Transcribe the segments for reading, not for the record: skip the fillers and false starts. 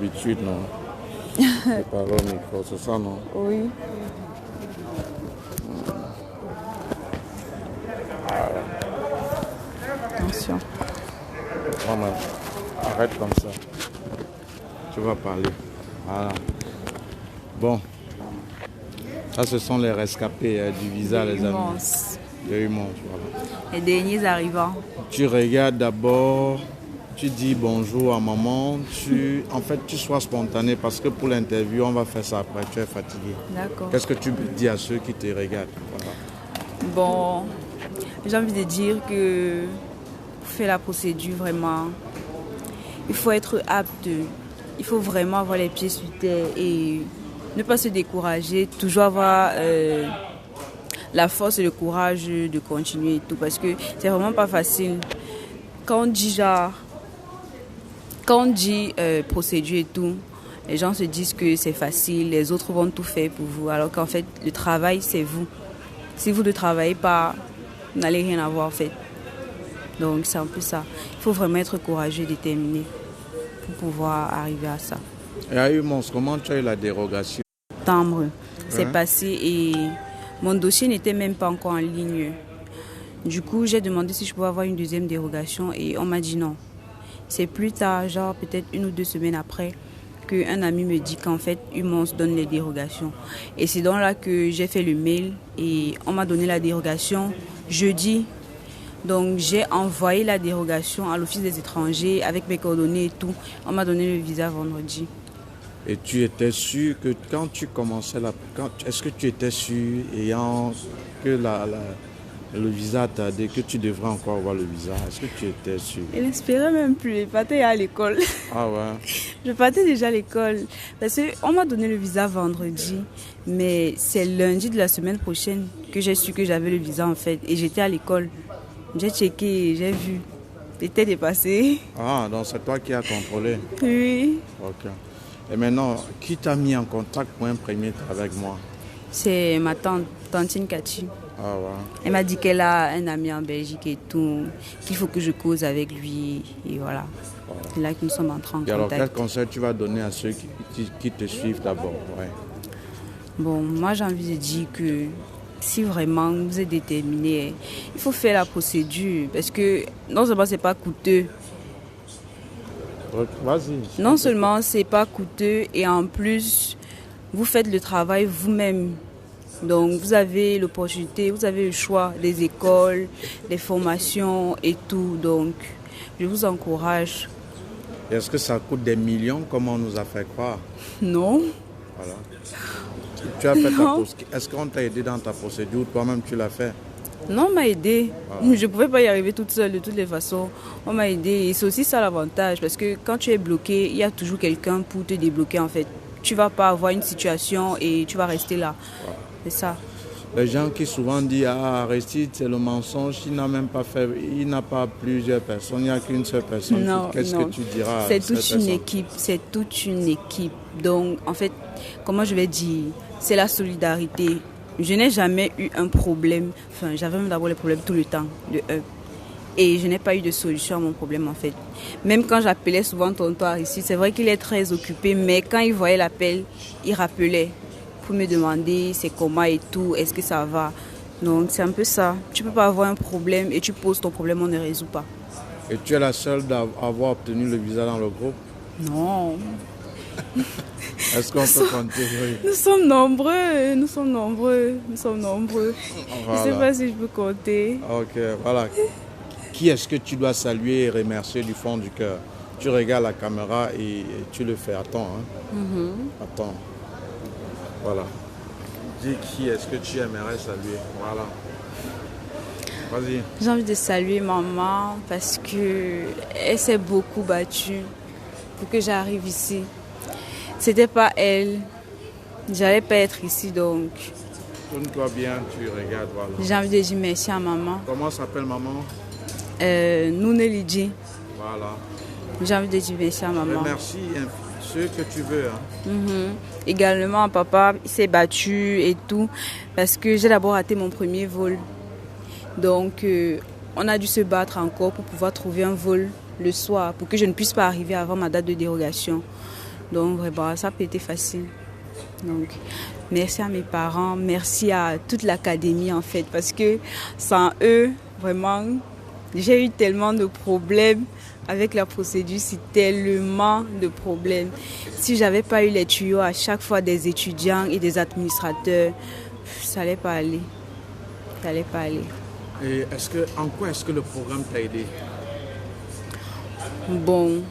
l'habitude, non? De parler au micro, c'est ça, non? Oui. Attention. Vraiment, arrête comme ça. Tu vas parler. Voilà. Bon. Ça, ce sont les rescapés du visa, les amis. Les immenses, voilà. Les derniers arrivants. Tu regardes d'abord, tu dis bonjour à maman. En fait, tu sois spontané parce que pour l'interview, on va faire ça après. Tu es fatigué. D'accord. Qu'est-ce que tu dis à ceux qui te regardent? Voilà. Bon, j'ai envie de dire que pour faire la procédure, vraiment, il faut être apte. Il faut vraiment avoir les pieds sur terre et ne pas se décourager. Toujours avoir la force et le courage de continuer et tout. Parce que c'est vraiment pas facile. Quand on dit procédure et tout, les gens se disent que c'est facile, les autres vont tout faire pour vous. Alors qu'en fait, le travail, c'est vous. Si vous ne travaillez pas, vous n'allez rien avoir en fait. Donc c'est un peu ça. Il faut vraiment être courageux et déterminé pour pouvoir arriver à ça. Et à Humons, comment tu as eu la dérogation? Septembre, c'est passé et mon dossier n'était même pas encore en ligne. Du coup, j'ai demandé si je pouvais avoir une deuxième dérogation et on m'a dit non. C'est plus tard, genre peut-être 1 ou 2 semaines après, qu'un ami me dit qu'en fait, Humons donne les dérogations. Et c'est donc là que j'ai fait le mail et on m'a donné la dérogation jeudi. Donc j'ai envoyé la dérogation à l'Office des étrangers avec mes coordonnées et tout. On m'a donné le visa vendredi. Et tu étais sûr que quand tu commençais est-ce que tu étais sûr ayant que le visa t'a dit que tu devrais encore avoir le visa? Est-ce que tu étais sûr? Je n'espérais même plus. Je partais à l'école. Ah ouais? Je partais déjà à l'école. Parce qu'on m'a donné le visa vendredi. Mais c'est lundi de la semaine prochaine que j'ai su que j'avais le visa en fait. Et j'étais à l'école. J'ai checké, j'ai vu. J'étais dépassée. Ah, donc c'est toi qui as contrôlé? Oui. Ok. Et maintenant, qui t'a mis en contact pour un premier avec moi? C'est ma tantine Cathy. Ah ouais. Elle m'a dit qu'elle a un ami en Belgique et tout, qu'il faut que je cause avec lui. Et voilà. C'est là que nous sommes entrés en contact. Et alors, quel conseil tu vas donner à ceux qui te suivent d'abord? Ouais. Bon, moi j'ai envie de dire que si vraiment vous êtes déterminé, il faut faire la procédure. Parce que non seulement c'est pas coûteux. Vas-y. Non seulement c'est pas coûteux et en plus vous faites le travail vous-même. Donc vous avez l'opportunité, vous avez le choix des écoles, des formations et tout. Donc je vous encourage. Est-ce que ça coûte des millions comme on nous a fait croire? Non. Voilà. Tu as fait Est-ce qu'on t'a aidé dans ta procédure ou toi-même tu l'as fait? Non, on m'a aidé. Voilà. Je ne pouvais pas y arriver toute seule de toutes les façons. On m'a aidé et c'est aussi ça l'avantage parce que quand tu es bloqué, il y a toujours quelqu'un pour te débloquer en fait. Tu ne vas pas avoir une situation et tu vas rester là. Voilà. C'est ça. Les gens qui souvent disent Aristide, c'est le mensonge, il n'a même pas fait, il n'a pas plusieurs personnes, il n'y a qu'une seule personne. Qu'est-ce que tu diras? C'est toute une équipe, c'est toute une équipe. Donc en fait, comment je vais dire, c'est la solidarité. Je n'ai jamais eu un problème, enfin j'avais même d'abord les problèmes tout le temps, de un. Et je n'ai pas eu de solution à mon problème en fait. Même quand j'appelais souvent tonton Aristide, c'est vrai qu'il est très occupé, mais quand il voyait l'appel, il rappelait pour me demander c'est comment et tout, est-ce que ça va. Donc c'est un peu ça. Tu ne peux pas avoir un problème et tu poses ton problème, on ne résout pas. Et tu es la seule à avoir obtenu le visa dans le groupe? Non. Est-ce qu'on peut compter? Oui. Nous sommes nombreux. Voilà. Je ne sais pas si je peux compter. Ok, voilà. Qui est-ce que tu dois saluer et remercier du fond du cœur? Tu regardes la caméra et tu le fais. Attends. Attends. Voilà. Dis qui est-ce que tu aimerais saluer. Voilà. Vas-y. J'ai envie de saluer maman parce qu'elle s'est beaucoup battue pour que j'arrive ici. C'était pas elle. J'allais pas être ici donc. Tourne-toi bien, tu regardes. Voilà. J'ai envie de dire merci à maman. Comment s'appelle maman? Nounelidji. Voilà. J'ai envie de dire merci à maman. Merci, ce que tu veux. Également, papa s'est battu et tout parce que j'ai d'abord raté mon premier vol. Donc, on a dû se battre encore pour pouvoir trouver un vol le soir pour que je ne puisse pas arriver avant ma date de dérogation. Donc vraiment, ça n'a pas été facile. Donc, merci à mes parents, merci à toute l'académie en fait, parce que sans eux, vraiment, j'ai eu tellement de problèmes avec la procédure, c'est tellement de problèmes. Si j'avais pas eu les tuyaux à chaque fois des étudiants et des administrateurs, ça n'allait pas aller. Ça n'allait pas aller. Et en quoi est-ce que le programme t'a aidé? Bon,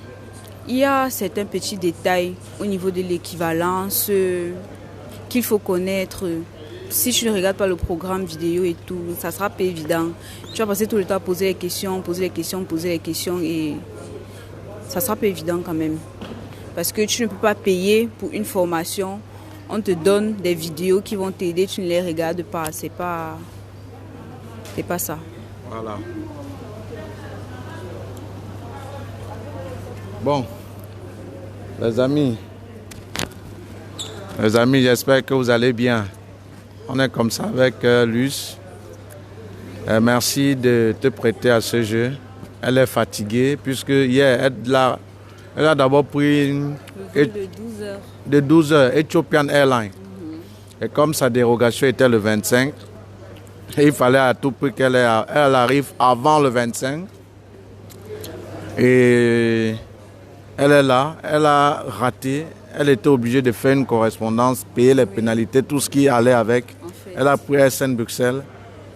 il y a certains petits détails au niveau de l'équivalence qu'il faut connaître. Si tu ne regardes pas le programme vidéo et tout, ça sera pas évident. Tu vas passer tout le temps à poser les questions et ça sera pas évident quand même. Parce que tu ne peux pas payer pour une formation. On te donne des vidéos qui vont t'aider, tu ne les regardes pas. C'est pas ça. Voilà. Bon, les amis, j'espère que vous allez bien. On est comme ça avec Luce. Merci de te prêter à ce jeu. Elle est fatiguée puisque hier, elle a d'abord pris Le vol de 12 heures, Ethiopian Airlines. Et comme sa dérogation était le 25, il fallait à tout prix qu'elle arrive avant le 25. Et elle est là, elle a raté. Elle était obligée de faire une correspondance, payer les pénalités, tout ce qui allait avec. En fait. Elle a pris SN Bruxelles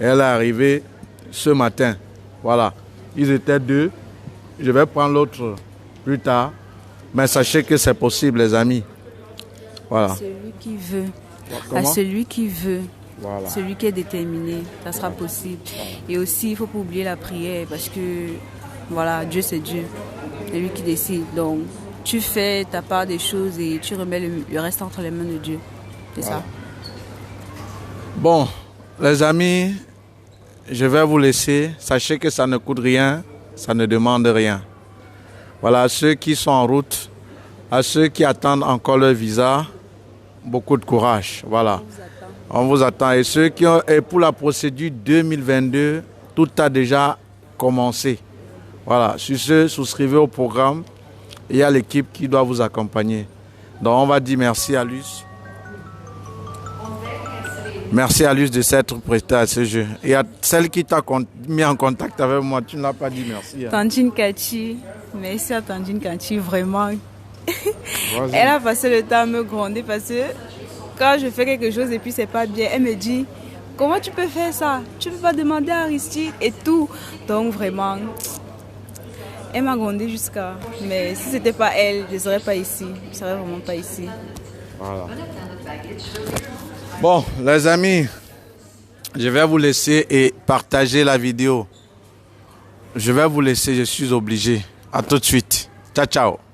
et elle est arrivée ce matin. Voilà. Ils étaient 2. Je vais prendre l'autre plus tard. Mais sachez que c'est possible, les amis. Voilà. Celui qui veut. Comment? À celui qui veut. Voilà. Celui qui est déterminé, ça sera possible. Et aussi, il ne faut pas oublier la prière parce que, voilà, Dieu c'est Dieu. C'est lui qui décide. Donc, tu fais ta part des choses et tu remets le reste entre les mains de Dieu. C'est ça. Bon, les amis, je vais vous laisser. Sachez que ça ne coûte rien, ça ne demande rien. Voilà, à ceux qui sont en route, à ceux qui attendent encore leur visa, beaucoup de courage. Voilà. On vous attend. Et ceux qui ont, et pour la procédure 2022, tout a déjà commencé. Voilà. Sur ce, souscrivez au programme. Il y a l'équipe qui doit vous accompagner. Donc, on va dire merci à Luce. Merci à Luce de s'être prêtée à ce jeu. Et à celle qui t'a mis en contact avec moi, tu ne l'as pas dit merci. Hein. Tantine Kachi, merci à Tantine Kachi, vraiment. Elle a passé le temps à me gronder parce que quand je fais quelque chose et puis c'est pas bien, elle me dit comment tu peux faire ça? Tu peux pas demander à Aristide et tout. Donc vraiment, elle m'a grondé jusqu'à. Mais si c'était pas elle, je serais pas ici. Je serais vraiment pas ici. Voilà. Bon, les amis, je vais vous laisser et partager la vidéo. Je vais vous laisser, je suis obligé. À tout de suite. Ciao, ciao.